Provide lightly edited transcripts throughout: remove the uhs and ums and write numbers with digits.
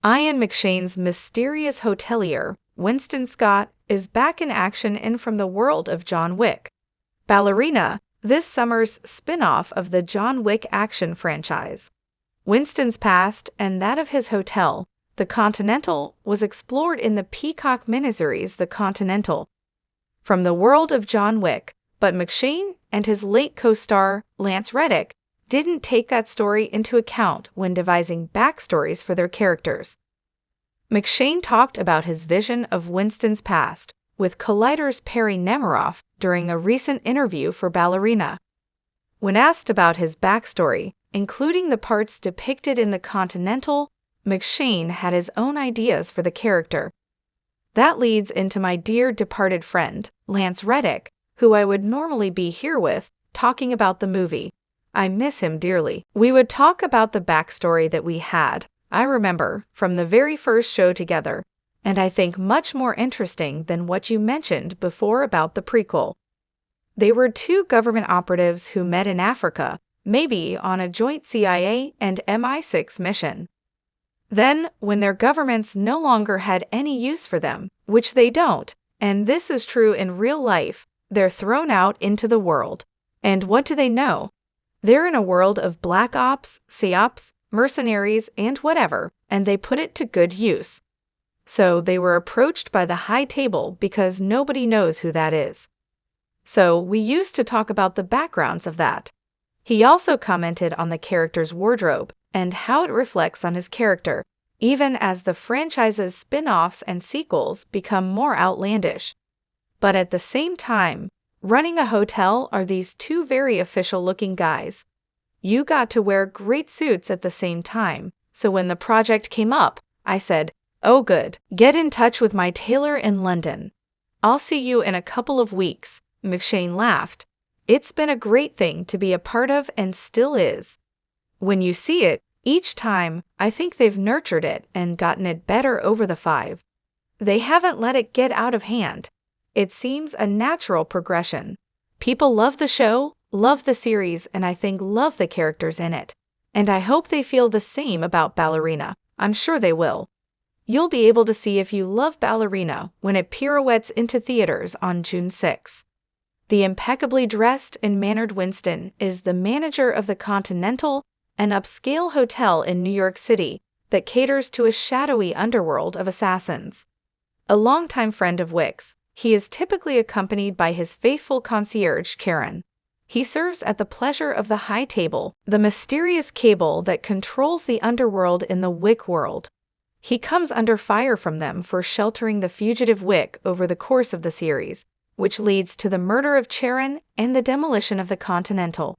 Ian McShane's mysterious hotelier, Winston Scott, is back in action and from the world of John Wick. Ballerina, this summer's spin-off of the John Wick action franchise. Winston's past and that of his hotel, the Continental, was explored in the Peacock miniseries The Continental. From the world of John Wick, but McShane and his late co-star, Lance Reddick, didn't take that story into account when devising backstories for their characters. McShane talked about his vision of Winston's past with Collider's Perry Nemiroff during a recent interview for Ballerina. When asked about his backstory, including the parts depicted in the Continental, McShane had his own ideas for the character. That leads into my dear departed friend, Lance Reddick, who I would normally be here with, talking about the movie. I miss him dearly. We would talk about the backstory that we had, I remember, from the very first show together, and I think much more interesting than what you mentioned before about the prequel. They were two government operatives who met in Africa, maybe on a joint CIA and MI6 mission. Then, when their governments no longer had any use for them, which they don't, and this is true in real life, they're thrown out into the world. And what do they know? They're in a world of black ops, psyops, mercenaries, and whatever, and they put it to good use. So they were approached by the high table because nobody knows who that is. So we used to talk about the backgrounds of that. He also commented on the character's wardrobe and how it reflects on his character, even as the franchise's spin-offs and sequels become more outlandish. But at the same time, running a hotel are these two very official-looking guys. You got to wear great suits at the same time, so when the project came up, I said, "Oh good, get in touch with my tailor in London. I'll see you in a couple of weeks." McShane laughed. It's been a great thing to be a part of and still is. When you see it, each time, I think they've nurtured it and gotten it better over the 5. They haven't let it get out of hand. It seems a natural progression. People love the show, love the series, and I think love the characters in it. And I hope they feel the same about Ballerina. I'm sure they will. You'll be able to see if you love Ballerina when it pirouettes into theaters on June 6. The impeccably dressed and mannered Winston is the manager of the Continental, an upscale hotel in New York City that caters to a shadowy underworld of assassins. A longtime friend of Wick's, he is typically accompanied by his faithful concierge, Charon. He serves at the pleasure of the High Table, the mysterious cable that controls the underworld in the Wick world. He comes under fire from them for sheltering the fugitive Wick over the course of the series, which leads to the murder of Charon and the demolition of the Continental.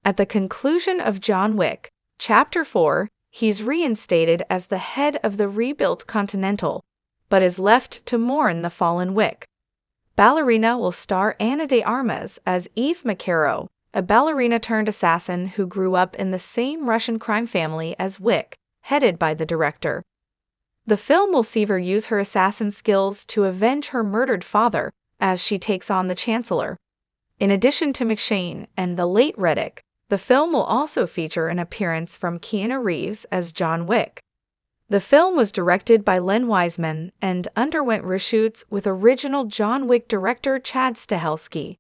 At the conclusion of John Wick, Chapter 4, he's reinstated as the head of the rebuilt Continental, but is left to mourn the fallen Wick. Ballerina will star Ana de Armas as Eve Maquero, a ballerina-turned-assassin who grew up in the same Russian crime family as Wick, headed by the director. The film will see her use her assassin skills to avenge her murdered father as she takes on the Chancellor. In addition to McShane and the late Reddick, the film will also feature an appearance from Keanu Reeves as John Wick. The film was directed by Len Wiseman and underwent reshoots with original John Wick director Chad Stahelski.